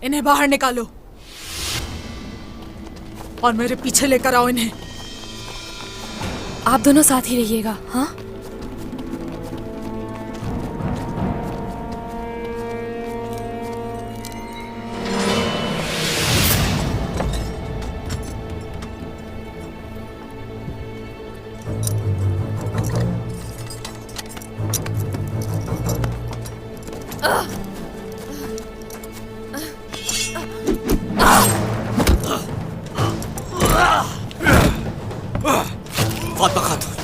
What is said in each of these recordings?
इन्हें बाहर निकालो और मेरे पीछे लेकर आओ इन्हें। आप दोनों साथ ही रहिएगा। हाँ, फातिमा खातून,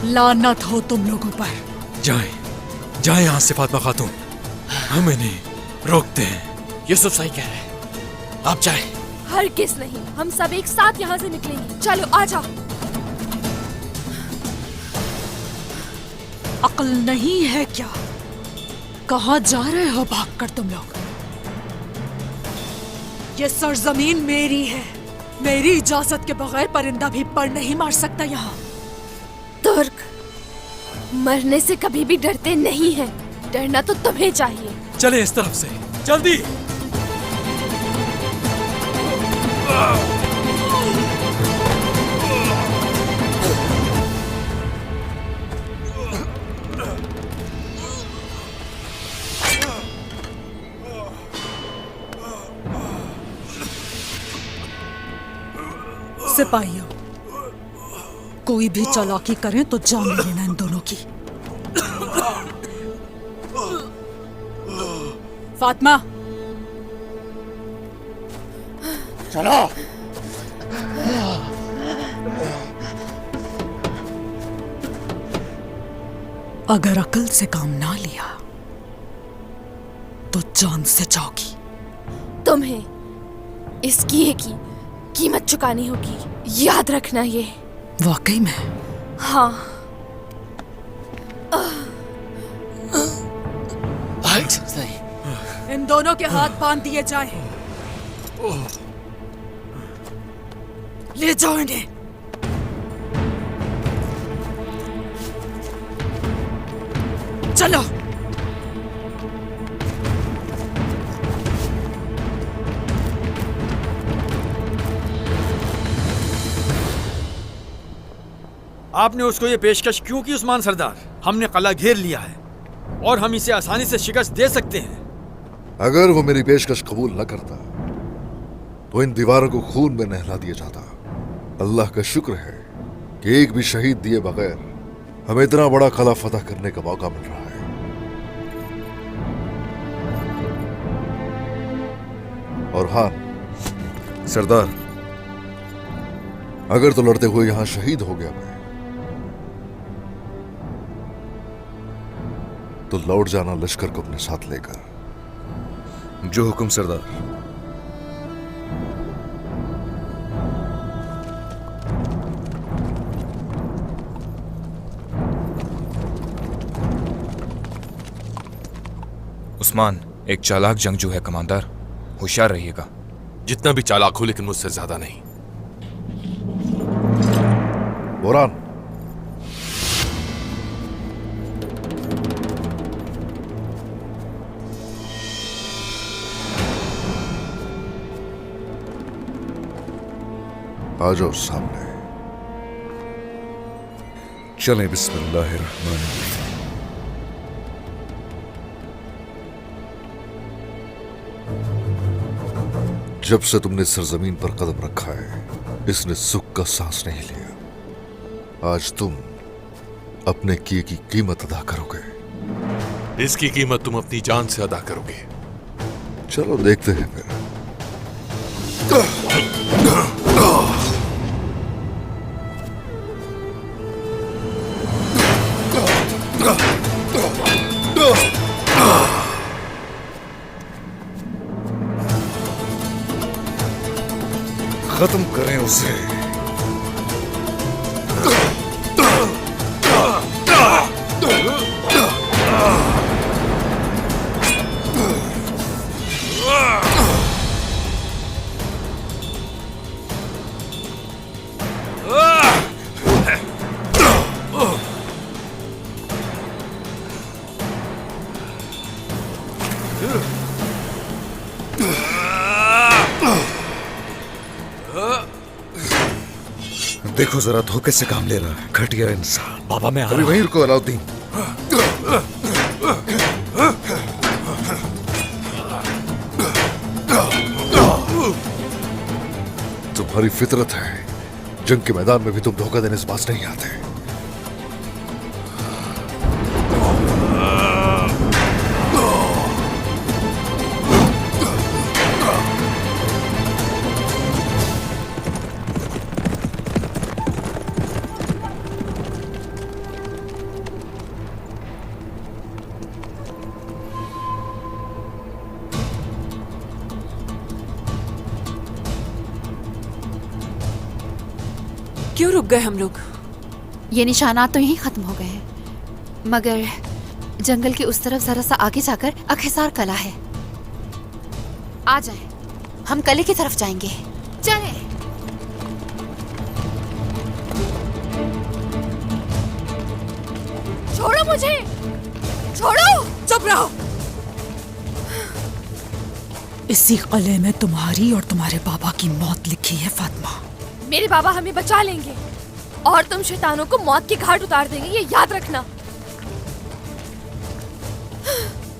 लानत हो तुम लोगों पर। जाएं, जाएं यहाँ से फातिमा खातून, हम इन्हें रोकते हैं। यूसुफ सही कह रहे हैं, आप जाएं। हरगिज़ नहीं, हम सब एक साथ यहाँ से निकलेंगे। चलो आ जाओ। अक्ल नहीं है क्या? कहाँ जा रहे हो भागकर तुम लोग? ये सरजमीन मेरी है, मेरी इजाजत के बगैर परिंदा भी पर नहीं मार सकता यहाँ। तुर्क, मरने से कभी भी डरते नहीं हैं। डरना तो तुम्हें चाहिए। चले इस तरफ से, जल्दी। सिपाहियों, कोई भी चालाकी करें तो जान लेना इन दोनों की। फातिमा, चलो। अगर अकल से काम ना लिया तो जान से जाओगी। तुम्हें इस किए की कीमत चुकानी होगी, याद रखना ये। वाकई में? हाँ। नहीं, इन दोनों के हाथ बांध दिए जाएं। ले जाओ इन्हें। चलो। आपने उसको ये पेशकश क्यों की उस्मान सरदार? हमने किला घेर लिया है और हम इसे आसानी से शिकस्त दे सकते हैं। अगर वो मेरी पेशकश कबूल न करता तो इन दीवारों को खून में नहला दिया जाता। अल्लाह का शुक्र है कि एक भी शहीद दिए बगैर हमें इतना बड़ा किला फतह करने का मौका मिल रहा है। और हाँ सरदार, अगर तो लड़ते हुए यहां शहीद हो गया मैं, तो लौट जाना लश्कर को अपने साथ लेकर। जो हुक्म सरदार। उस्मान एक चालाक जंगजू है कमांडर, होशियार रहिएगा। जितना भी चालाक हो लेकिन मुझसे ज्यादा नहीं। बोरान, आ जाओ सामने। चलें बिस्मिल्लाहिर्रहमानिर्रहीम। जब से तुमने सरजमीन पर कदम रखा है, इसने सुख का सांस नहीं लिया। आज तुम अपने किए की कीमत अदा करोगे। इसकी कीमत तुम अपनी जान से अदा करोगे। चलो देखते हैं फिर। खत्म करें उसे। देखो जरा धोखे से काम ले रहा है, घटिया इंसान। बाबा मैं आ अभी रहा हूँ। वहीं रुको अलाउद्दीन। तुम्हारी फितरत है, जंग के मैदान में भी तुम धोखा देने से पास नहीं आते। क्यों रुक गए हम लोग? ये निशानात तो यहीं खत्म हो गए हैं, मगर जंगल के उस तरफ जरा सा आगे जाकर अखिसार कला है। आ जाए, हम कले की तरफ जाएंगे। चले। छोड़ो मुझे, छोड़ो। चुप रहो। इसी किले में तुम्हारी और तुम्हारे बाबा की मौत लिखी है फातिमा। मेरे बाबा हमें बचा लेंगे और तुम शैतानों को मौत के घाट उतार देंगे, ये याद रखना।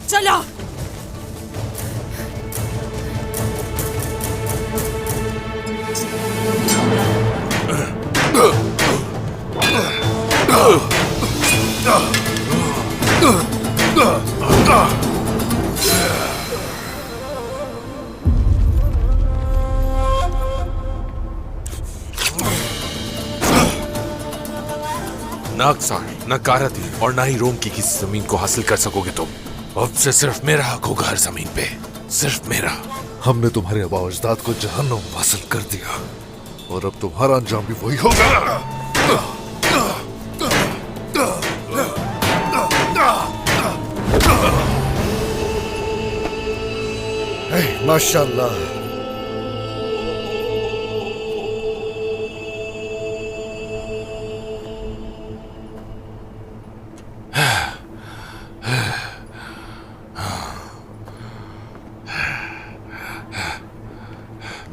चलो। ना अक्सार, न कारती और ना ही रोम की किसी जमीन को हासिल कर सकोगे तुम। अब से सिर्फ मेरा हक होगा हर जमीन पे, सिर्फ मेरा। हमने तुम्हारे आबा अजदाद को जहन्नुम हासिल कर दिया और अब तुम्हारा अंजाम भी वही होगा। माशाअल्लाह।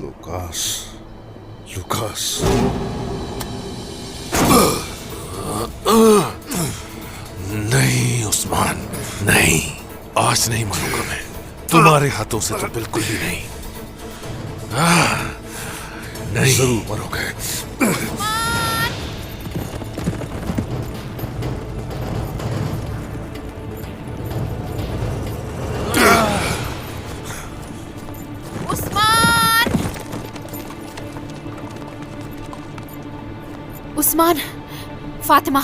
लुकास, नहीं उस्मान, नहीं, आज नहीं मानूंगा मैं। तुम्हारे हाथों से तो बिल्कुल भी नहीं। नहीं, जरूर मरोगे। उस्मान, फातिमा।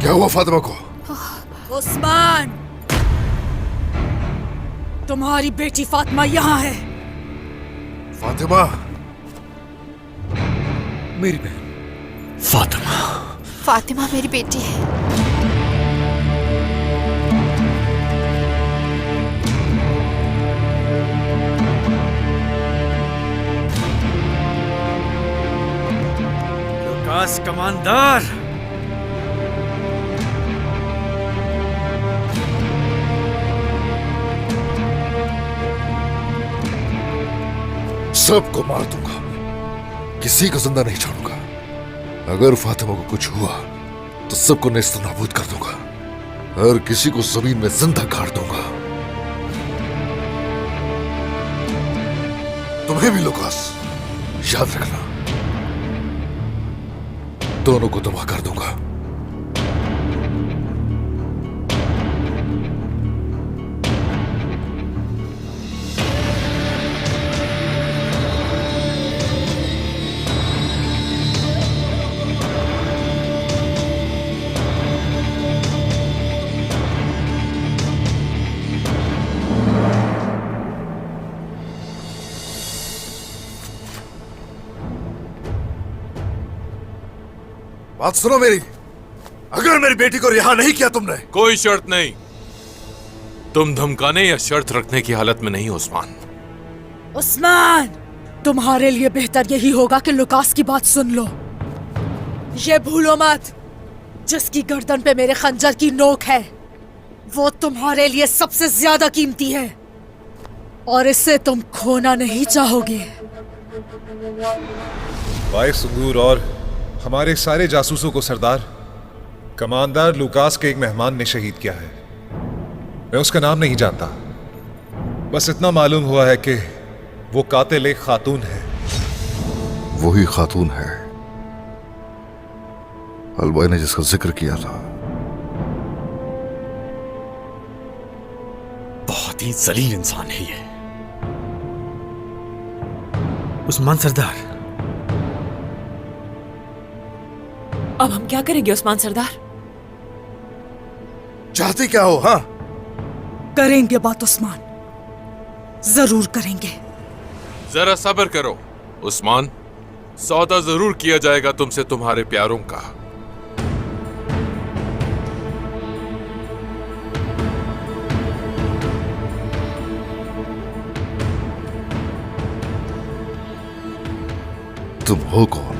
क्या हुआ फातिमा को? उस्मान, तुम्हारी बेटी फातिमा यहाँ है। फातिमा, मेरी बहन फातिमा। फातिमा मेरी बेटी है। लुकास कमांडर, सबको मार दूंगा, किसी को जिंदा नहीं छोड़ूंगा। अगर फातिमा को कुछ हुआ तो सबको नेस्त नाबूद कर दूंगा, हर किसी को जमीन में जिंदा गाड़ दूंगा। तुम्हें भी लुकास, याद रखना, दोनों को तबाह कर दूंगा। बात सुनो मेरी, अगर मेरी बेटी को रिहा नहीं किया तुमने, कोई शर्त नहीं। तुम धमकाने या शर्त रखने की हालत में नहीं हो उस्मान। उस्मान, तुम्हारे लिए बेहतर यही होगा कि लुकास की बात सुन लो। ये भूलो मत, जिसकी गर्दन पे मेरे खंजर की नोक है वो तुम्हारे लिए सबसे ज्यादा कीमती है और इससे तुम खोना नहीं चाहोगे। भाई संगूर और हमारे सारे जासूसों को सरदार, कमांडर लुकास के एक मेहमान ने शहीद किया है। मैं उसका नाम नहीं जानता, बस इतना मालूम हुआ है कि वो कातिल एक खातून है। वही खातून है अलबाई ने जिसका जिक्र किया था। बहुत ही जलील इंसान है ये। उस्मान सरदार, अब हम क्या करेंगे उस्मान सरदार? चाहती क्या हो? हाँ, करेंगे बात उस्मान, जरूर करेंगे। जरा सब्र करो उस्मान, सौदा जरूर किया जाएगा तुमसे तुम्हारे प्यारों का। तुम हो कौन?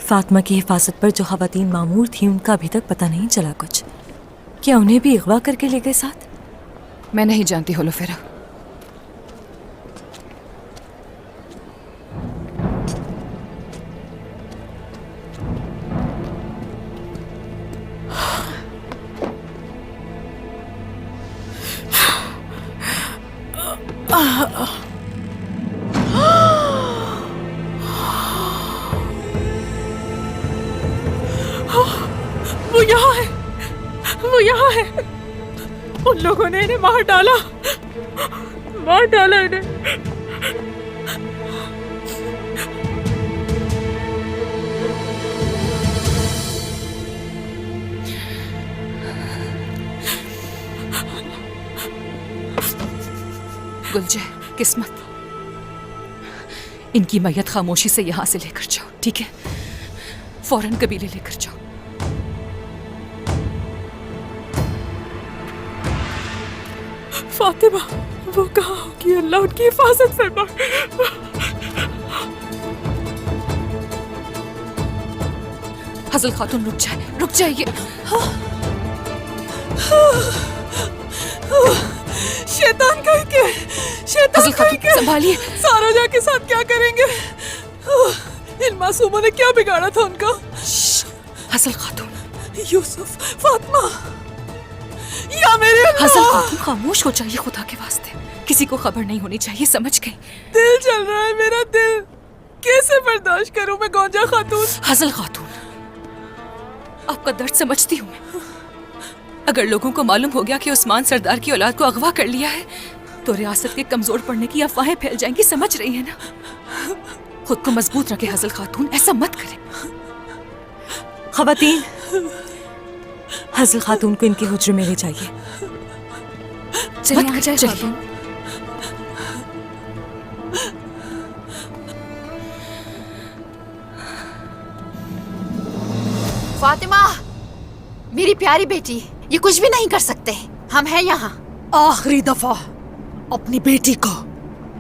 फातिमा की हिफाजत पर जो खवातीन मामूर थी उनका अभी तक पता नहीं चला कुछ। क्या उन्हें भी अगवा करके ले गए साथ? मैं नहीं जानती होलोफेरा। वो यहाँ है, वो यहाँ है। उन लोगों ने इन्हें मार डाला, मार डाला इन्हें। गुलजय, किस्मत, इनकी मैयत खामोशी से यहाँ से लेकर जाओ, ठीक है? फौरन कबीले लेकर जाओ। फातिमा, वो कहाँ होगी? अल्लाह उनकी हिफाजत फरमा। हजल खातून रुक जाइए। शैतान कहीं के, शैतान हजल कहीं खातून के। संभालिए। सारोजा के साथ क्या करेंगे? इन मासूमों ने क्या बिगाड़ा था उनका? हजल खातून, यूसुफ, फातिमा, या मेरे अल्लाह। हजल खातून खामोश हो जाइए खुदा के वास्ते। किसी को खबर नहीं होनी चाहिए, समझ गई? दिल चल रहा है मेरा दिल, कैसे बर्दाश्त करूं मैं गौंजा खातून? हजल खातून, आपका दर्द समझती हूँ मैं। अगर लोगों को मालूम हो गया कि उस्मान सरदार की औलाद को अगवा कर लिया है तो रियासत के कमजोर पड़ने की अफवाहें फैल जाएंगी, समझ रही है ना? खुद को मजबूत रखे हजल खातून, ऐसा मत करें। खवातीन, हजल खातून को इनके हुज्रे में ले जाइए। चलिए आ जाए खातून। फातिमा, मेरी प्यारी बेटी, ये कुछ भी नहीं कर सकते। हम हैं यहाँ। आखिरी दफा अपनी बेटी को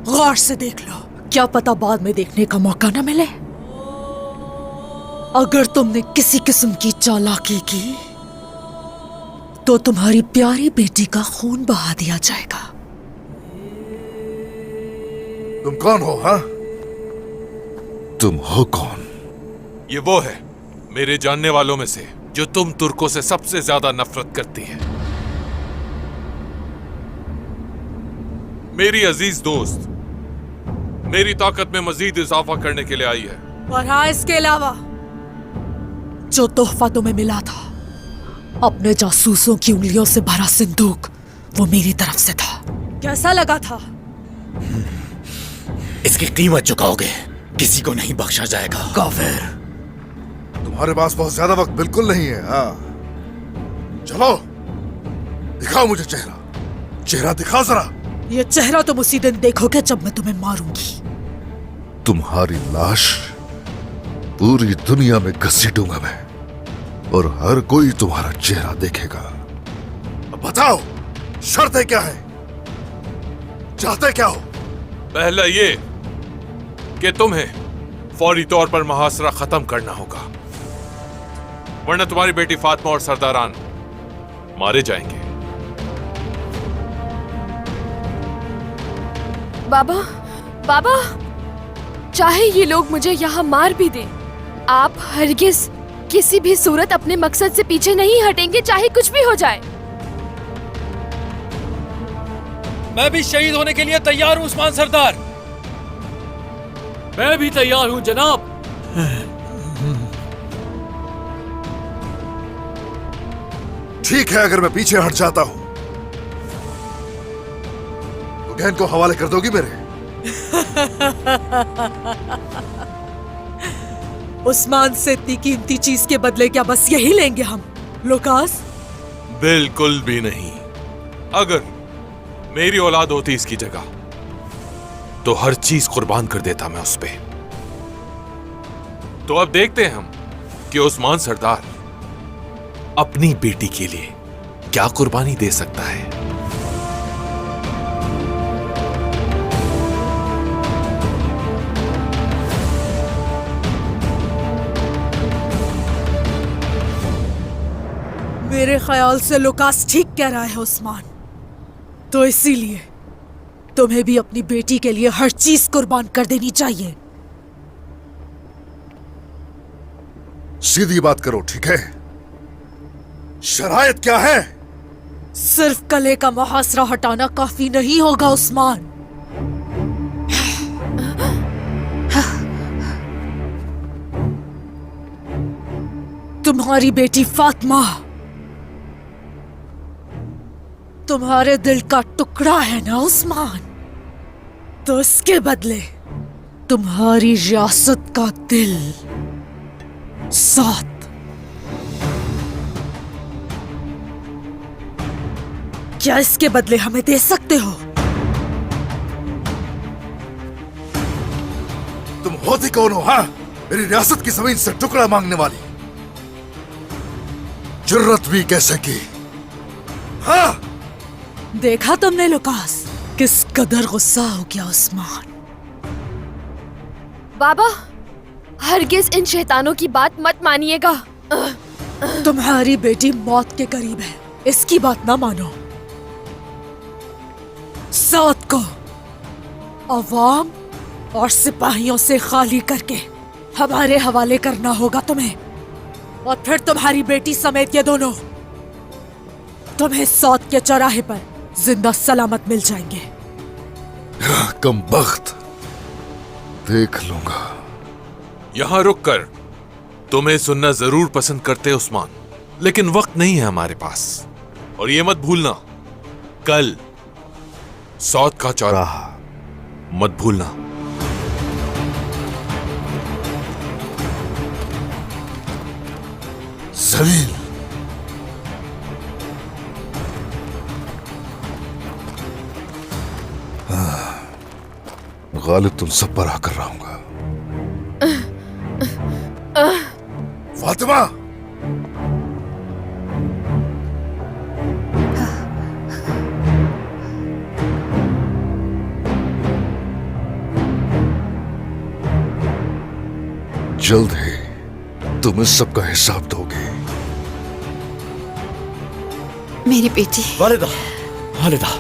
गौर से देख लो, क्या पता बाद में देखने का मौका न मिले। अगर तुमने किसी किस्म की चालाकी की तो तुम्हारी प्यारी बेटी का खून बहा दिया जाएगा। तुम कौन हो? हाँ, तुम हो कौन? ये वो है मेरे जानने वालों में से जो तुम तुर्कों से सबसे ज्यादा नफरत करती है। मेरी अजीज दोस्त मेरी ताकत में मजीद इजाफा करने के लिए आई है। और हाँ, इसके अलावा जो तोहफा तुम्हें मिला था, अपने जासूसों की उंगलियों से भरा सिंदूक, वो मेरी तरफ से था। कैसा लगा था? इसकी कीमत चुकाओगे, किसी को नहीं बख्शा जाएगा। काफिर, तुम्हारे पास बहुत ज्यादा वक्त बिल्कुल नहीं है। हाँ, चलो दिखाओ मुझे चेहरा, चेहरा दिखा जरा। ये चेहरा तुम उसी दिन देखोगे जब मैं तुम्हें मारूंगी। तुम्हारी लाश पूरी दुनिया में घसीटूंगा मैं, और हर कोई तुम्हारा चेहरा देखेगा। अब बताओ, शर्तें क्या है? चाहते क्या हो? पहला ये कि तुम्हें फौरी तौर पर मुहासरा खत्म करना होगा, वरना तुम्हारी बेटी फातिमा और सरदारान मारे जाएंगे। बाबा, बाबा, चाहे ये लोग मुझे यहाँ मार भी दें, आप हरगिज किसी भी सूरत अपने मकसद से पीछे नहीं हटेंगे, चाहे कुछ भी हो जाए। मैं भी शहीद होने के लिए तैयार हूँ उस्मान सरदार। मैं भी तैयार हूँ जनाब। ठीक है, अगर मैं पीछे हट जाता हूं तो गहन को हवाले कर दोगी मेरे? उस्मान से इतनी कीमती चीज के बदले क्या बस यही लेंगे हम, लुकास? बिल्कुल भी नहीं। अगर मेरी औलाद होती इसकी जगह तो हर चीज कुर्बान कर देता मैं उस पे। तो अब देखते हैं हम कि उस्मान सरदार अपनी बेटी के लिए क्या कुर्बानी दे सकता है। मेरे ख्याल से लुकास ठीक कह रहा है उस्मान, तो इसीलिए तुम्हें भी अपनी बेटी के लिए हर चीज कुर्बान कर देनी चाहिए। सीधी बात करो, ठीक है? शरायत क्या है? सिर्फ गले का मुहासरा हटाना काफी नहीं होगा उस्मान। तुम्हारी बेटी फातिमा तुम्हारे दिल का टुकड़ा है ना उस्मान, तो इसके बदले तुम्हारी रियासत का दिल साथ। क्या इसके बदले हमें दे सकते हो? तुम होती कौन हो? हाँ, मेरी रियासत की जमीन से टुकड़ा मांगने वाली? जुर्रत भी कैसे की? हाँ, देखा तुमने लुकास, किस कदर गुस्सा हो गया उस्मान। बाबा, हरगिज इन शैतानों की बात मत मानिएगा। तुम्हारी बेटी मौत के करीब है, इसकी बात ना मानो। साथ को अवाम और सिपाहियों से खाली करके हमारे हवाले करना होगा तुम्हें, और फिर तुम्हारी बेटी समेत ये दोनों तुम्हें सौत के चौराहे पर जिंदा सलामत मिल जाएंगे। कम बख्त, देख लूंगा। यहां रुककर तुम्हें सुनना जरूर पसंद करते उस्मान, लेकिन वक्त नहीं है हमारे पास। और ये मत भूलना, कल सौत का चौराहा मत भूलना। जलील, गालिब तुम सब पर आकर रहूंगा। फातिमा, जल्द ही तुम इस सब का हिसाब दोगे। मेरी बेटी। वालिदा, वालिदा,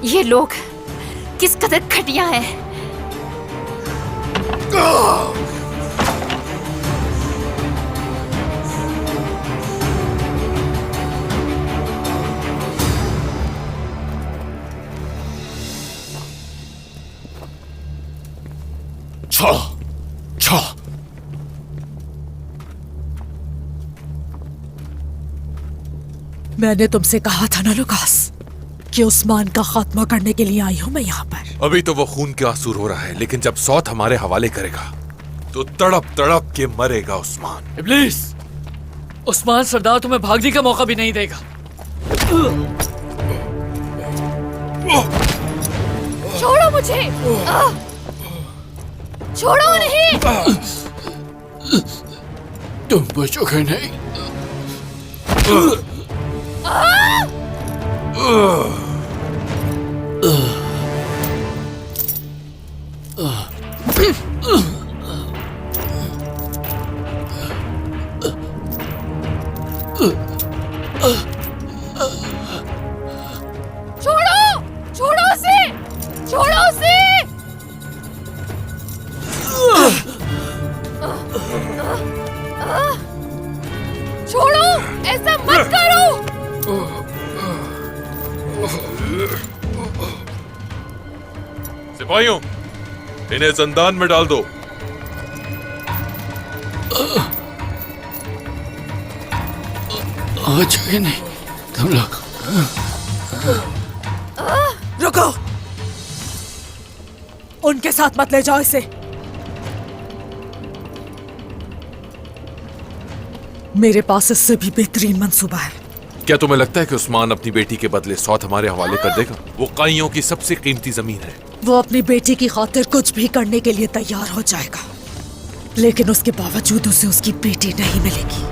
ये लोग किस कदर घटिया हैं। छोड़ो, छोड़ो। मैंने तुमसे कहा था ना लुकास कि उस्मान का खात्मा करने के लिए आई हूं मैं यहाँ पर। अभी तो वो खून के आंसू रो रहा है, लेकिन जब सौत हमारे हवाले करेगा तो तड़प तड़प के मरेगा उस्मान। इब्लीस, उस्मान सरदार तुम्हें भागने का मौका भी नहीं देगा। छोड़ो मुझे, छोड़ो नहीं। तुम बचोगे नहीं। छोड़ो, छोड़ो उसे, छोड़ो उसे। छोड़ो, ऐसा मत करो। सिपाहियों, इन्हें जंदान में डाल दो। आज ये नहीं, तुम लोग रुको, उनके साथ मत ले जाओ इसे। मेरे पास इससे भी बेहतरीन मंसूबा है। क्या तुम्हें लगता है कि उस्मान अपनी बेटी के बदले सौत हमारे हवाले कर देगा? वो काइयों की सबसे कीमती जमीन है। वो अपनी बेटी की खातिर कुछ भी करने के लिए तैयार हो जाएगा, लेकिन उसके बावजूद उसे उसकी बेटी नहीं मिलेगी।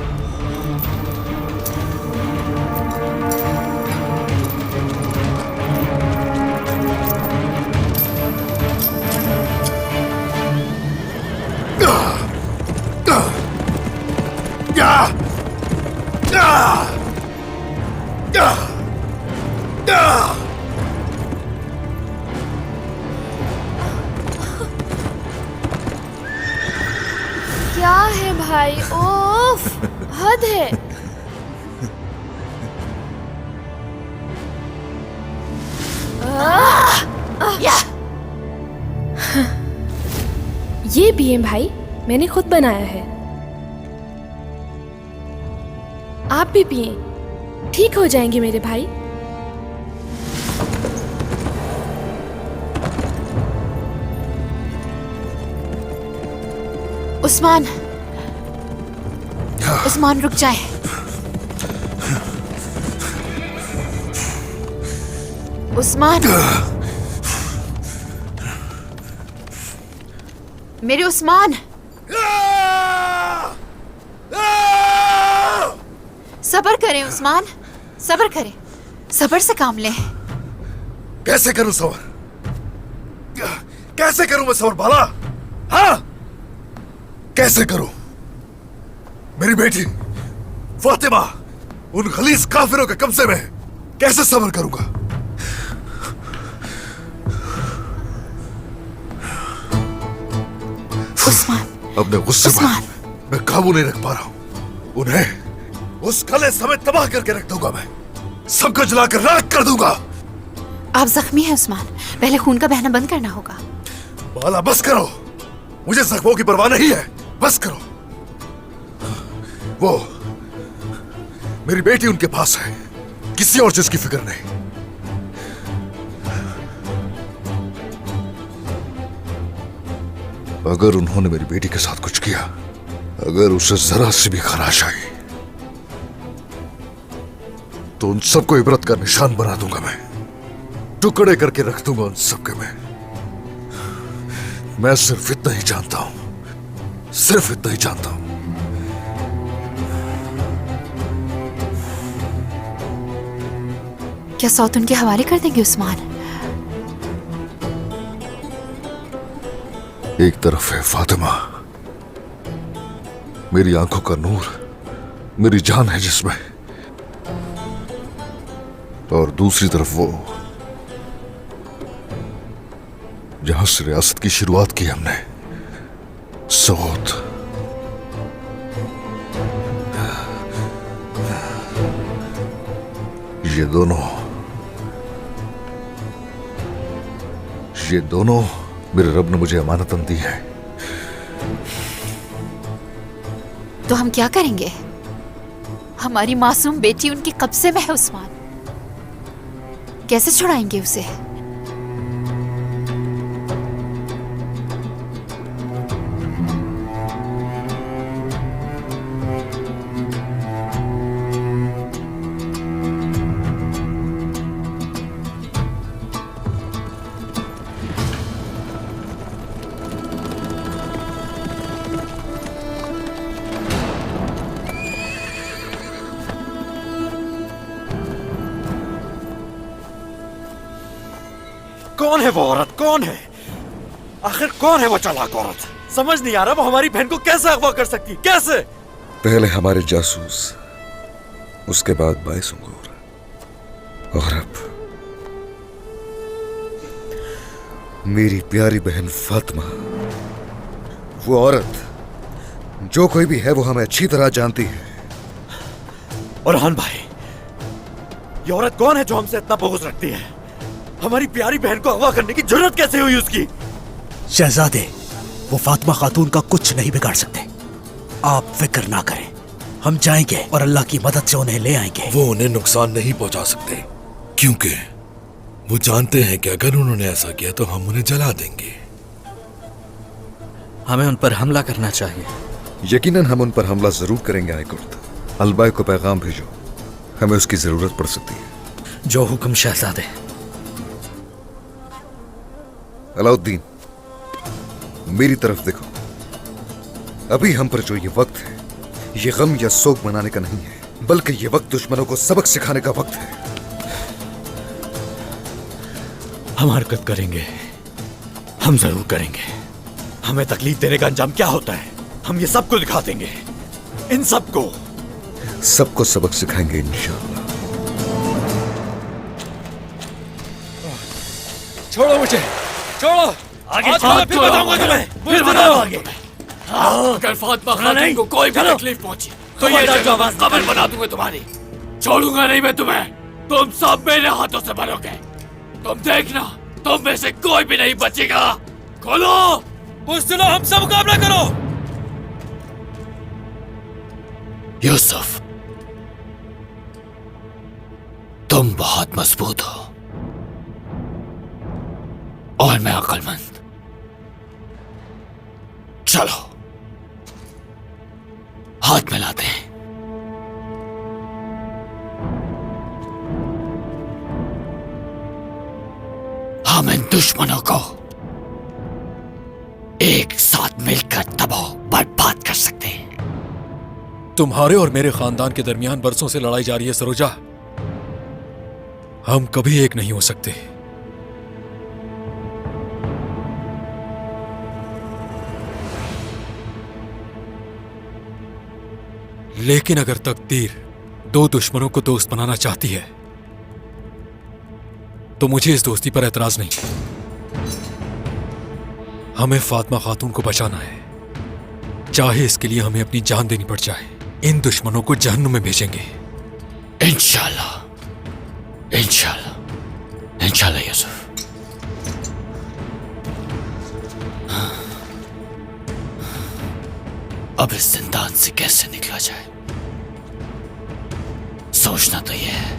क्या है भाई, ओफ, हद है। ये पिए भाई, मैंने खुद बनाया है। आप भी पिए, ठीक हो जाएंगे मेरे भाई। उस्मान, उस्मान रुक जाए। उस्मान, मेरे उस्मान, सब्र करें उस्मान, सब्र करें, सब्र से काम लें। कैसे करूं सबर? कैसे करूं मैं सबर बाला? हाँ, कैसे करूं? मेरी बेटी फातिमा उन खलीस काफिरों के कब्जे में, कैसे सब्र करूंगा? उस्मान, अपने गुस्से उस्मान, पर मैं काबू नहीं रख पा रहा हूं। उन्हें उस कले समेत तबाह करके रख दूंगा। मैं सबको जलाकर राख कर दूंगा। आप जख्मी हैं उस्मान, पहले खून का बहना बंद करना होगा। बाला बस करो, मुझे जख्मों की परवाह नहीं है, बस करो। वो मेरी बेटी उनके पास है, किसी और चीज की फिक्र नहीं। अगर उन्होंने मेरी बेटी के साथ कुछ किया, अगर उसे जरा सी भी खराश आई, तो उन सबको इबरत का निशान बना दूंगा। मैं टुकड़े करके रख दूंगा उन सबके। मैं सिर्फ इतना ही जानता हूं, सिर्फ इतना ही जानता हूं। क्या सौत उनके हवाले कर देंगे उस्मान? एक तरफ है फातिमा, मेरी आंखों का नूर, मेरी जान है जिसमें, और दूसरी तरफ वो जहां से रियासत की शुरुआत की हमने, सऊद। ये दोनों मेरे रब ने मुझे अमानतन दी है। तो हम क्या करेंगे? हमारी मासूम बेटी उनके कब्जे में है उस्मान, कैसे छुड़ाएंगे उसे? कौन है वो औरत? कौन है आखिर? कौन है वो चालाक औरत? समझ नहीं आ रहा, वो हमारी बहन को कैसे अगवा कर सकती? कैसे? पहले हमारे जासूस, उसके बाद बाइस अंगूर, और अब मेरी प्यारी बहन फातिमा, वो औरत जो कोई भी है वो हमें अच्छी तरह जानती है। बुरहान भाई, ये औरत कौन है जो हमसे इतना बुग़्ज़ रखती है? हमारी प्यारी बहन को अगवा करने की जरूरत कैसे हुई उसकी? शहजादे, वो फातिमा खातून का कुछ नहीं बिगाड़ सकते। आप फिक्र ना करें, हम जाएंगे और अल्लाह की मदद से उन्हें ले आएंगे। वो उन्हें नुकसान नहीं पहुंचा सकते, क्योंकि वो जानते हैं कि अगर उन्होंने ऐसा किया तो हम उन्हें जला देंगे। हमें उन पर हमला करना चाहिए। यकीनन हम उन पर हमला जरूर करेंगे। आयकुर्द, अलबाई को पैगाम भेजो, हमें उसकी जरूरत पड़ सकती है। जो हुक्म शहजादे। अलाउद्दीन, मेरी तरफ देखो। अभी हम पर जो ये वक्त है, ये गम या सोग मनाने का नहीं है, बल्कि ये वक्त दुश्मनों को सबक सिखाने का वक्त है। हम हरकत करेंगे, हम जरूर करेंगे। हमें तकलीफ देने का अंजाम क्या होता है, हम ये सबको दिखा देंगे। इन सबको सबक सिखाएंगे इंशाअल्लाह। छोड़ो मुझे, छोड़ो। आगे चलो, फिर बताऊंगा तुम्हें, फिर बताऊंगा आगे। अगर फातिमा खातून को कोई भी तकलीफ पहुंची तो ये जगह कब्र बना दूंगा तुम्हारी। छोड़ूंगा नहीं मैं तुम्हें, तुम सब मेरे हाथों से मरोगे। तुम देखना, तुम में से कोई भी नहीं बचेगा। खोलो, पुस्तलो, हम सब मुकाबला करो। यूसुफ, तुम बहुत मजबूत हो और मैं अक्लमंद। चलो हाथ मिलाते हैं। हम इन दुश्मनों को एक साथ मिलकर तबाह बर्बाद कर सकते हैं। तुम्हारे और मेरे खानदान के दरमियान बरसों से लड़ाई जारी है सरोजा। हम कभी एक नहीं हो सकते। लेकिन अगर तकदीर दो दुश्मनों को दोस्त बनाना चाहती है तो मुझे इस दोस्ती पर एतराज नहीं। हमें फातिमा खातून को बचाना है, चाहे इसके लिए हमें अपनी जान देनी पड़ जाए। इन दुश्मनों को जहन्नुम में भेजेंगे। इंशाल्लाह, इंशाल्लाह, इंशाल्लाह यूसुफ। अब इस जिंदान से कैसे निकला जाए, सोचना तो यह है।